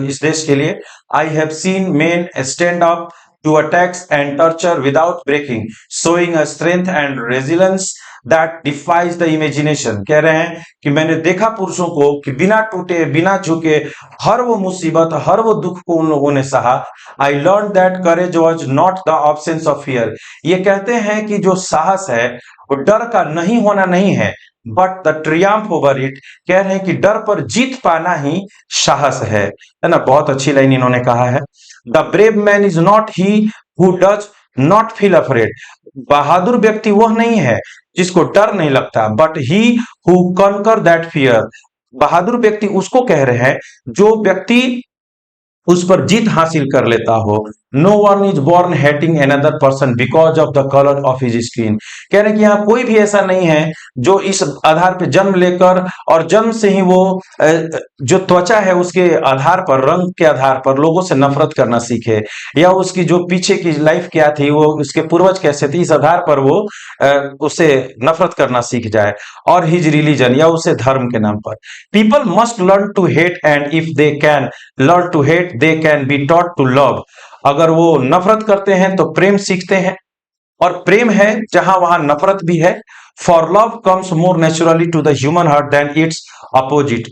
इस देश के लिए। I have seen main stand up to attacks and torture without breaking, showing a strength and resilience that defies the imagination। कह रहे हैं कि मैंने देखा पुरुषों को कि बिना टूटे बिना झुके हर वो मुसीबत हर वो दुख को उन लोगों ने सहा। I learned that courage was not the absence of fear। ये कहते हैं कि जो साहस है वो डर का नहीं होना नहीं है, but the Triumph over it. कह रहे हैं कि डर पर जीत पाना ही साहस है ना। बहुत अच्छी लाइन इन्होंने कहा है। The brave man is not he who does not feel afraid. बहादुर व्यक्ति वह नहीं है जिसको डर नहीं लगता, but he who conquer that fear. बहादुर व्यक्ति उसको कह रहे हैं जो व्यक्ति उस पर जीत हासिल कर लेता हो। No one is born hating another person because of the colour of his skin. कह रहे हैं कि यहाँ कोई भी ऐसा नहीं है जो इस आधार पे जन्म लेकर और जन्म से ही वो जो त्वचा है उसके आधार पर रंग के आधार पर लोगों से नफरत करना सीखे, या उसकी जो पीछे की लाइफ क्या थी वो उसके पूर्वज कैसे थे इस आधार पर वो उसे नफरत करना सीख जाए, और हिज रिलीजन या उसे धर्म के नाम पर। People must learn to hate and if they can learn to hate they can be taught to love. अगर वो नफरत करते हैं तो प्रेम सीखते हैं, और प्रेम है जहां वहां नफरत भी है। For love comes more naturally to the human heart than its opposite.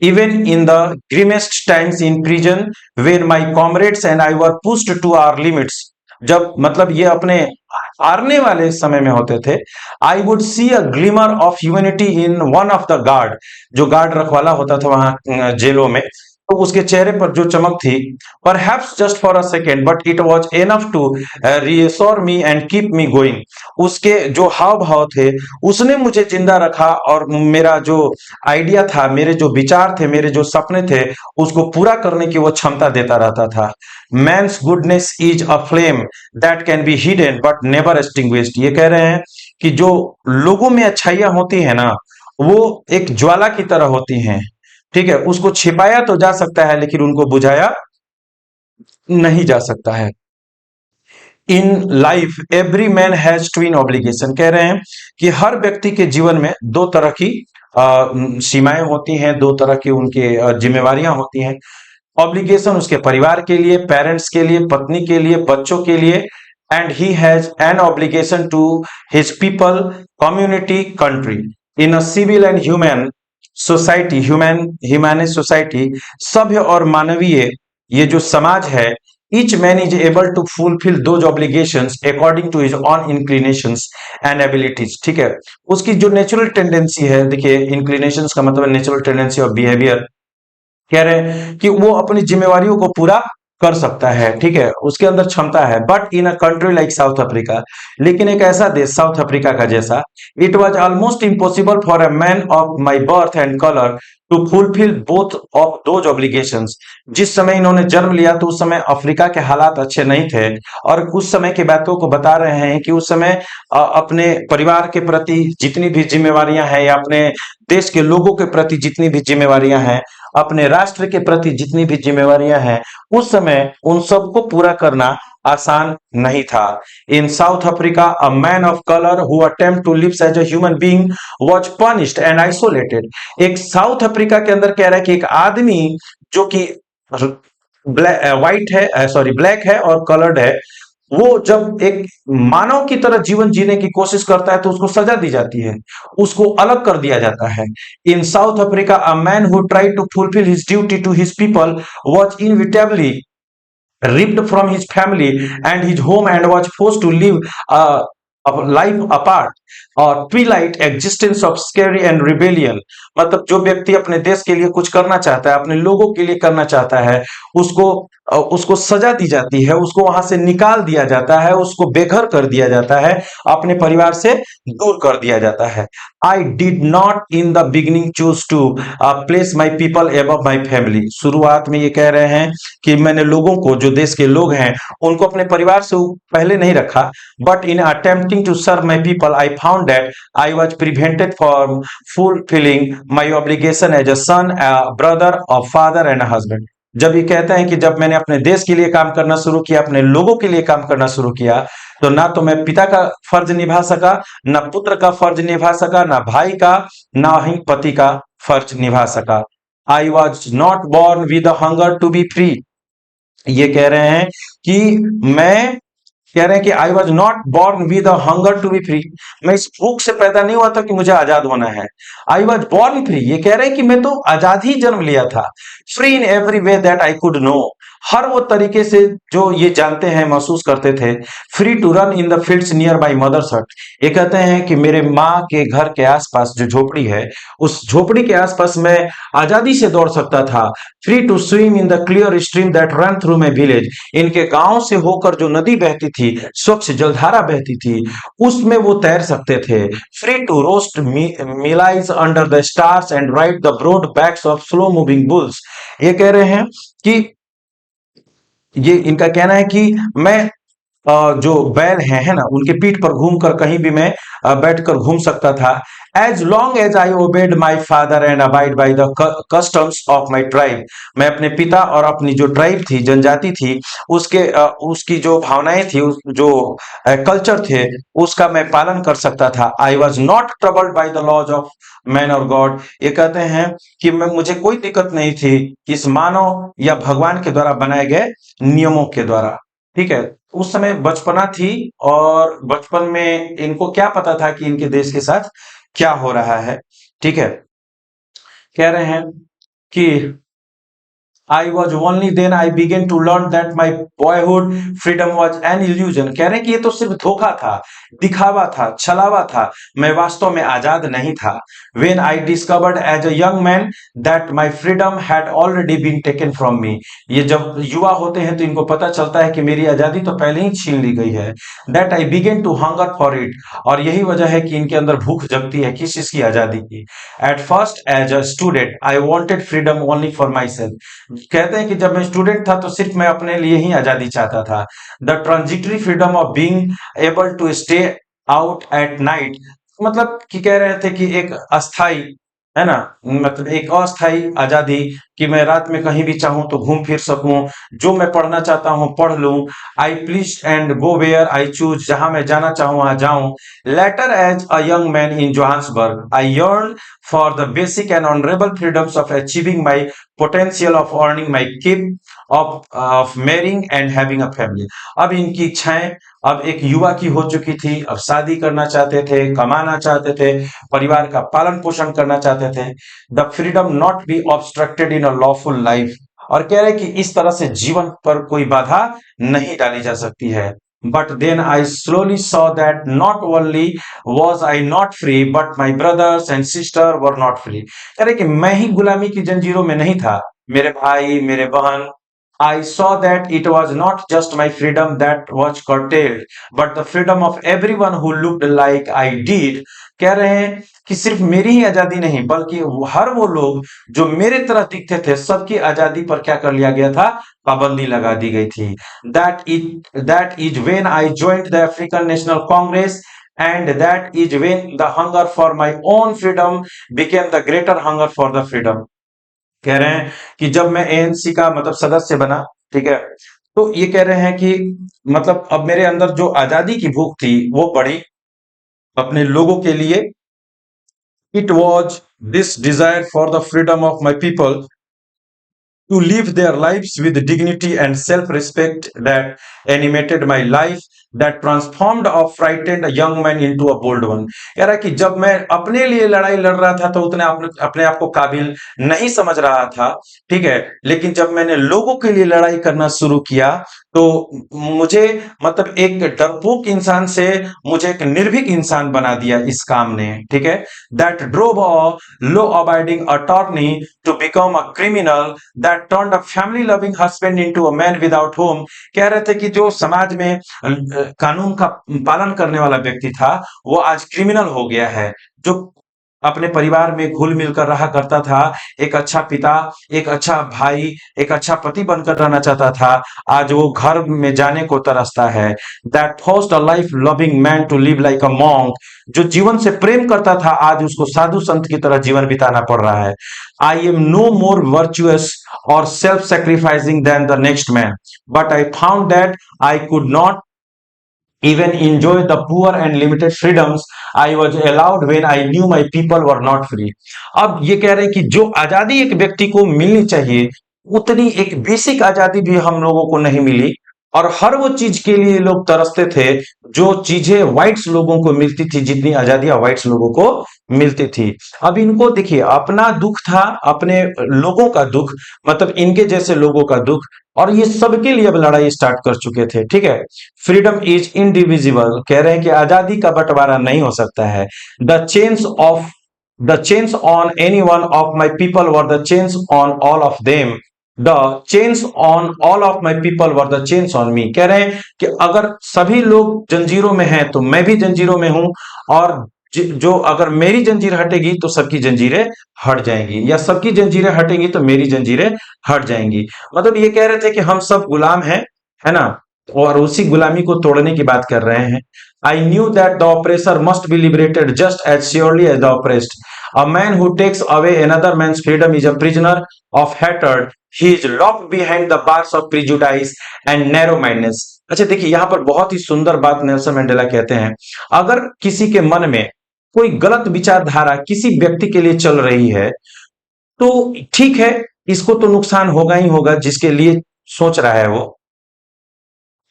Even in the grimmest times in prison when my comrades and I were pushed to our limits. जब मतलब ये अपने हारने वाले समय में होते थे, I would see a glimmer of humanity in one of the guard. जो गार्ड रखवाला होता था वहां जेलों में, तो उसके चेहरे पर जो चमक थी, perhaps just for a second but it was enough to reassure me and keep me going. उसके जो हाव भाव थे उसने मुझे जिंदा रखा, और मेरा जो आइडिया था, मेरे जो विचार थे, मेरे जो सपने थे, उसको पूरा करने की वो क्षमता देता रहता था। Man's goodness is a flame that can be hidden but never extinguished. ये कह रहे हैं कि जो लोगों में अच्छाइयां होती है ना, वो एक ज्वाला की तरह होती हैं, ठीक है। उसको छिपाया तो जा सकता है लेकिन उनको बुझाया नहीं जा सकता है। In life every man has twin obligation. कह रहे हैं कि हर व्यक्ति के जीवन में दो तरह की सीमाएं होती हैं, दो तरह की उनके जिम्मेवारियां होती हैं। ऑब्लिगेशन उसके परिवार के लिए, पेरेंट्स के लिए, पत्नी के लिए, बच्चों के लिए, and he has an obligation to his people, community, country. In a civil and human society, humanist society, सभ्य और मानवीय ये जो समाज है, each man is able to fulfil those obligations according to his own inclinations and abilities. ठीक है, उसकी जो नेचुरल टेंडेंसी है, देखिए इंक्लिनेशंस का मतलब नेचुरल टेंडेंसी ऑफ बिहेवियर। कह रहे हैं कि वो अपनी जिम्मेवारियों को पूरा कर सकता है, ठीक है, उसके अंदर क्षमता है। But in a country like South Africa, लेकिन एक ऐसा देश साउथ अफ्रीका का जैसा, it was almost impossible for a man of my birth and colour to fulfil both of those obligations. जिस समय इन्होंने जन्म लिया तो उस समय अफ्रीका के हालात अच्छे नहीं थे, और उस समय की बातों को बता रहे हैं कि उस समय अपने परिवार के प्रति जितनी भी जिम्मेवारियां हैं, या अपने देश के लोगों के प्रति जितनी भी जिम्मेवारियां हैं, अपने राष्ट्र के प्रति जितनी भी जिम्मेवारियां हैं, उस समय उन सबको पूरा करना आसान नहीं था। In South Africa a man of colour who attempt to live as a human being was punished and isolated. एक साउथ अफ्रीका के अंदर कह रहा है कि एक आदमी जो कि व्हाइट है, सॉरी ब्लैक है और कलर्ड है, वो जब एक मानव की तरह जीवन जीने की कोशिश करता है तो उसको सजा दी जाती है, उसको अलग कर दिया जाता है। In South Africa a man who tried to fulfil his duty to his people was inevitably ripped from his family and his home and was forced to live a life apart और twilight existence of scary and rebellion। मतलब जो व्यक्ति अपने देश के लिए कुछ करना चाहता है, अपने लोगों के लिए करना चाहता है, उसको सजा दी जाती है, उसको वहां से निकाल दिया जाता है, उसको बेघर कर दिया जाता है, अपने परिवार से दूर कर दिया जाता है। I did not in the beginning choose to place my people above my family. शुरुआत में ये कह रहे हैं कि मैंने लोगों को, जो देश के लोग हैं, उनको अपने परिवार से पहले नहीं रखा, but in attempting to serve my people I found that I was prevented from fulfilling my obligation as a son, a brother, a father and a husband. जब ये कहते हैं कि जब मैंने अपने देश के लिए काम करना शुरू किया, अपने लोगों के लिए काम करना शुरू किया, तो ना तो मैं पिता का फर्ज निभा सका, ना पुत्र का फर्ज निभा सका, ना भाई का, ना ही पति का फर्ज निभा सका। I was not born with hunger to be free. ये कह रहे हैं कि मैं कह रहे हैं कि I was not born with a hunger to be free. मैं इस भूख से पैदा नहीं हुआ था कि मुझे आजाद होना है। आई वॉज बॉर्न फ्री, ये कह रहे हैं कि मैं तो आजाद ही जन्म लिया था। Free in every way that I could know, हर वो तरीके से जो ये जानते हैं, महसूस करते थे। Free to run in the fields near by mother's hut, ये कहते हैं कि मेरे माँ के घर के आसपास जो झोपड़ी है, उस झोपड़ी के आसपास मैं आजादी से दौड़ सकता था। Free to swim in the clear stream that run through my village, इनके गांव से होकर जो नदी बहती थी, स्वच्छ जलधारा बहती थी, उसमें वो तैर सकते थे। Free to roast mealies under the stars and ride the broad backs of slow moving bulls, ये कह रहे हैं कि ये इनका कहना है कि मैं जो बैल है ना, उनके पीठ पर घूमकर कहीं भी मैं बैठकर घूम सकता था। As long as I obeyed my father and abide by the customs of my tribe, मैं अपने पिता और अपनी जो ट्राइब थी, जनजाति थी, उसकी जो भावनाएं थी, जो कल्चर थे, उसका मैं पालन कर सकता था। I was not troubled by the laws of man और गॉड, ये कहते हैं कि मुझे कोई दिक्कत नहीं थी इस मानव या भगवान के द्वारा बनाए गए नियमों के द्वारा। ठीक है, उस समय बचपना थी, और बचपन में इनको क्या पता था कि इनके देश के साथ क्या हो रहा है। ठीक है, कह रहे हैं कि I was only then I began to learn that my boyhood freedom was an illusion, कह रहे हैं कि ये तो सिर्फ धोखा था, दिखावा था, छलावा था, मैं वास्तव में आजाद नहीं था। When I discovered as a young man that my freedom had already been taken from me, ये जब युवा होते हैं तो इनको पता चलता है कि मेरी आजादी तो पहले ही छीन ली गई है। That I began to hunger for it, और यही वजह है कि इनके अंदर भूख जगती है किस चीज की, आजादी की। At first as a student I wanted freedom only for myself, कहते हैं कि जब मैं स्टूडेंट था तो सिर्फ मैं अपने लिए ही आजादी चाहता था। The transitory freedom of being able to stay out at night, मतलब कि कह रहे थे कि एक अस्थाई, है ना, मतलब एक अस्थाई आजादी, कि मैं रात में कहीं भी चाहूं तो घूम फिर सकूं, जो मैं पढ़ना चाहता हूं पढ़ लूं। I please and go where I choose, जहां मैं जाना चाहूं वहां जाऊं। Later as a young man in Johannesburg I yearn for the basic and honourable freedoms of achieving my potential, of earning my keep, of marrying and having a family. अब इनकी इच्छाएं अब एक युवा की हो चुकी थी, अब शादी करना चाहते थे, कमाना चाहते थे, परिवार का पालन पोषण करना चाहते थे। The freedom not be obstructed in a lawful life, और कह रहे कि इस तरह से जीवन पर कोई बाधा नहीं डाली जा सकती है। But then I slowly saw that not only was I not free but my brothers and sister were not free, कह रहे कि मैं ही गुलामी की जंजीरों में नहीं था, मेरे भाई, मेरे बहन। I saw that it was not just my freedom that was curtailed, but the freedom of everyone who looked like I did, कह रहे हैं कि सिर्फ मेरी ही आजादी नहीं, बल्कि हर वो लोग जो मेरे तरह दिखते थे, सबकी आजादी पर क्या कर लिया गया था, पाबंदी लगा दी गई थी। That is when I joined the African National Congress, and that is when the hunger for my own freedom became the greater hunger for the freedom, कह रहे हैं कि जब मैं एएनसी का मतलब सदस्य बना, ठीक है, तो ये कह रहे हैं कि मतलब अब मेरे अंदर जो आजादी की भूख थी वो बढ़ी अपने लोगों के लिए। It was this desire for the freedom of my people to live their lives with dignity and self-respect that animated my life, that transformed a frightened young man into a bold one। कह रहा है कि जब मैं अपने लिए लड़ाई लड़ रहा था तो उतने अपने आप को काबिल नहीं समझ रहा था, ठीक है, लेकिन जब मैंने लोगों के लिए लड़ाई करना शुरू किया तो मुझे मतलब एक डरपोक इंसान से मुझे एक निर्भीक इंसान बना दिया इस काम ने, ठीक है। That drove a law abiding attorney to become a criminal, that turned a family loving husband into a man without home. कह रहे थे कि जो समाज में कानून का पालन करने वाला व्यक्ति था वो आज क्रिमिनल हो गया है, जो अपने परिवार में घुल मिलकर रहा करता था, एक अच्छा पिता, एक अच्छा भाई, एक अच्छा पति बनकर रहना चाहता था, आज वो घर में जाने को तरसता है। That forced a life loving man to live like a monk, जो जीवन से प्रेम करता था आज उसको साधु संत की तरह जीवन बिताना पड़ रहा है। I am no more virtuous और self sacrificing than the next man, but I found that I could not even enjoy the poor and limited freedoms I was allowed when I knew my people were not free। अब ये कह रहे हैं कि जो आजादी एक व्यक्ति को मिलनी चाहिए उतनी एक बेसिक आजादी भी हम लोगों को नहीं मिली। और हर वो चीज के लिए लोग तरसते थे जो चीजें व्हाइट्स लोगों को मिलती थी, जितनी आजादियां व्हाइट्स लोगों को मिलती थी। अब इनको देखिए, अपना दुख था, अपने लोगों का दुख, मतलब इनके जैसे लोगों का दुख, और ये सबके लिए अब लड़ाई स्टार्ट कर चुके थे। ठीक है, फ्रीडम इज इनडिविजिबल, कह रहे हैं कि आजादी का बंटवारा नहीं हो सकता है। The chains on any one of my people were the chains on all of them, the chains on all of my people were the chains on me. कह रहे हैं कि अगर सभी लोग जंजीरों में हैं तो मैं भी जंजीरों में हूं, और जो अगर मेरी जंजीर हटेगी तो सबकी जंजीरें हट जाएंगी, या सबकी जंजीरें हटेंगी तो मेरी जंजीरें हट जाएंगी। मतलब ये कह रहे थे कि हम सब गुलाम हैं, है ना, और उसी गुलामी को तोड़ने की बात कर रहे हैं। I knew that the oppressor must be liberated just as surely as the oppressed. A man who takes away another man's freedom is a prisoner of hatred, he is locked behind the bars of prejudice and narrow mindedness. अच्छा देखिए, यहां पर बहुत ही सुंदर बात Nelson Mandela कहते हैं, अगर किसी के मन में कोई गलत विचारधारा किसी व्यक्ति के लिए चल रही है तो ठीक है, इसको तो नुकसान होगा ही होगा जिसके लिए सोच रहा है वो।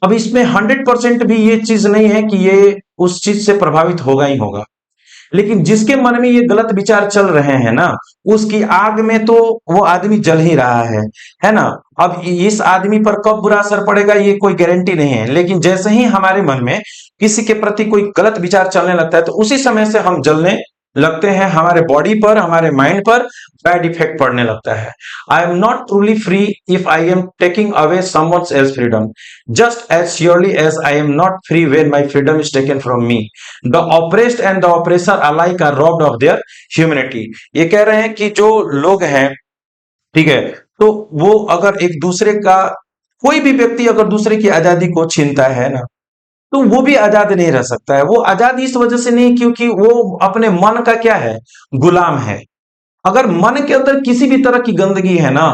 अब इसमें 100% भी ये चीज नहीं है कि ये उस चीज से प्रभावित होगा ही होगा, लेकिन जिसके मन में ये गलत विचार चल रहे हैं ना, उसकी आग में तो वो आदमी जल ही रहा है ना। अब इस आदमी पर कब बुरा असर पड़ेगा ये कोई गारंटी नहीं है, लेकिन जैसे ही हमारे मन में किसी के प्रति कोई गलत विचार चलने लगता है तो उसी समय से हम जलने लगते हैं, हमारे बॉडी पर, हमारे माइंड पर बैड इफेक्ट पड़ने लगता है। I am not truly free if I am taking away someone else freedom, just as surely as I am not free when my freedom is taken from me. The oppressed and the oppressor alike are robbed of their humanity. ये कह रहे हैं कि जो लोग हैं, ठीक है, तो वो अगर एक दूसरे का, कोई भी व्यक्ति अगर दूसरे की आजादी को छीनता है ना, तो वो भी आजाद नहीं रह सकता है। वो आजाद इस वजह से नहीं क्योंकि वो अपने मन का क्या है, गुलाम है। अगर मन के अंदर किसी भी तरह की गंदगी है ना,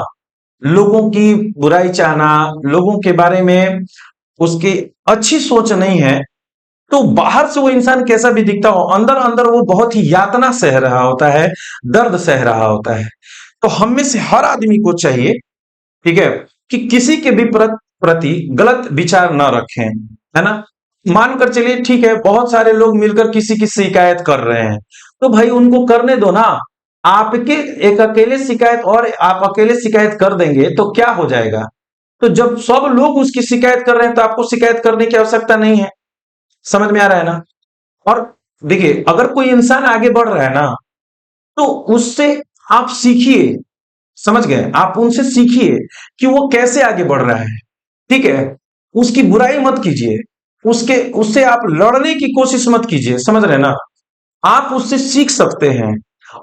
लोगों की बुराई चाहना, लोगों के बारे में उसकी अच्छी सोच नहीं है, तो बाहर से वो इंसान कैसा भी दिखता हो, अंदर अंदर वो बहुत ही यातना सह रहा होता है, दर्द सह रहा होता है। तो हम में से हर आदमी को चाहिए, ठीक है, कि किसी के भी प्रति गलत विचार ना रखें, है ना। मानकर चलिए, ठीक है, बहुत सारे लोग मिलकर किसी की शिकायत कर रहे हैं, तो भाई उनको करने दो ना। आपके एक अकेले शिकायत, और आप अकेले शिकायत कर देंगे तो क्या हो जाएगा। तो जब सब लोग उसकी शिकायत कर रहे हैं तो आपको शिकायत करने की आवश्यकता नहीं है। समझ में आ रहा है ना। और देखिए, अगर कोई इंसान आगे बढ़ रहा है ना, तो उससे आप सीखिए, समझ गए, आप उनसे सीखिए कि वो कैसे आगे बढ़ रहा है, ठीक है। उसकी बुराई मत कीजिए, उससे आप लड़ने की कोशिश मत कीजिए, समझ रहे ना। आप उससे सीख सकते हैं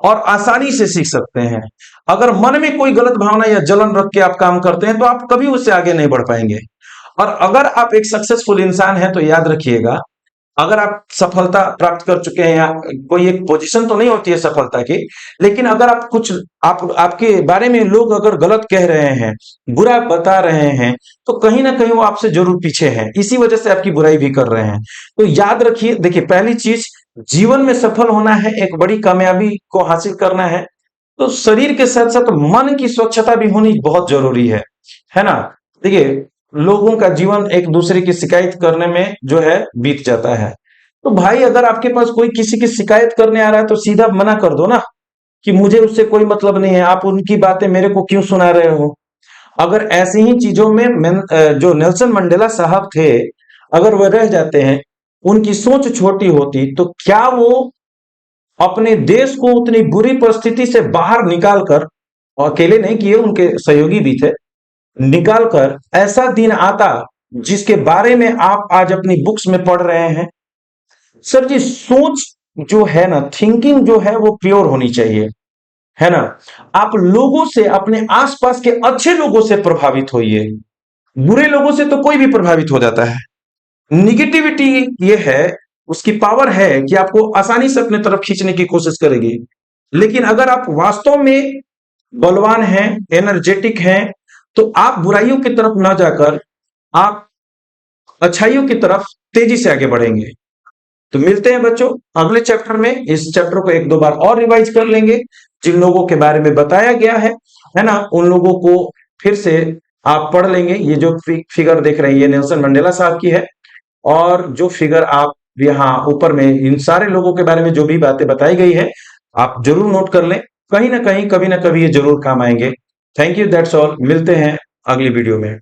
और आसानी से सीख सकते हैं। अगर मन में कोई गलत भावना या जलन रख के आप काम करते हैं तो आप कभी उससे आगे नहीं बढ़ पाएंगे। और अगर आप एक सक्सेसफुल इंसान हैं तो याद रखिएगा, अगर आप सफलता प्राप्त कर चुके हैं, या कोई एक पोजीशन तो नहीं होती है सफलता की, लेकिन अगर आप कुछ, आपके बारे में लोग अगर गलत कह रहे हैं, बुरा बता रहे हैं, तो कहीं ना कहीं वो आपसे जरूर पीछे हैं, इसी वजह से आपकी बुराई भी कर रहे हैं। तो याद रखिए, देखिए, पहली चीज, जीवन में सफल होना है, एक बड़ी कामयाबी को हासिल करना है, तो शरीर के साथ साथ मन की स्वच्छता भी होनी बहुत जरूरी है ना। देखिए, लोगों का जीवन एक दूसरे की शिकायत करने में जो है बीत जाता है। तो भाई, अगर आपके पास कोई किसी की शिकायत करने आ रहा है तो सीधा मना कर दो ना, कि मुझे उससे कोई मतलब नहीं है, आप उनकी बातें मेरे को क्यों सुना रहे हो। अगर ऐसी ही चीजों में जो नेल्सन मंडेला साहब थे, अगर वह रह जाते हैं, उनकी सोच छोटी होती, तो क्या वो अपने देश को उतनी बुरी परिस्थिति से बाहर निकालकर, अकेले नहीं किए, उनके सहयोगी भी थे, निकालकर ऐसा दिन आता जिसके बारे में आप आज अपनी बुक्स में पढ़ रहे हैं। सर जी, सोच जो है ना, थिंकिंग जो है वो प्योर होनी चाहिए, है ना। आप लोगों से, अपने आसपास के अच्छे लोगों से प्रभावित होइए, बुरे लोगों से तो कोई भी प्रभावित हो जाता है। निगेटिविटी ये है, उसकी पावर है कि आपको आसानी से अपने तरफ खींचने की कोशिश करेगी। लेकिन अगर आप वास्तव में बलवान हैं, एनर्जेटिक हैं, तो आप बुराइयों की तरफ ना जाकर आप अच्छाइयों की तरफ तेजी से आगे बढ़ेंगे। तो मिलते हैं बच्चों अगले चैप्टर में। इस चैप्टर को एक दो बार और रिवाइज कर लेंगे, जिन लोगों के बारे में बताया गया है ना, उन लोगों को फिर से आप पढ़ लेंगे। ये जो फिगर देख रहे हैं ये नेल्सन मंडेला साहब की है, और जो फिगर आप यहाँ ऊपर में इन सारे लोगों के बारे में जो भी बातें बताई गई है आप जरूर नोट कर लें, कहीं ना कहीं कभी ना कभी ये जरूर काम आएंगे। थैंक यू, दैट्स ऑल, मिलते हैं अगली वीडियो में।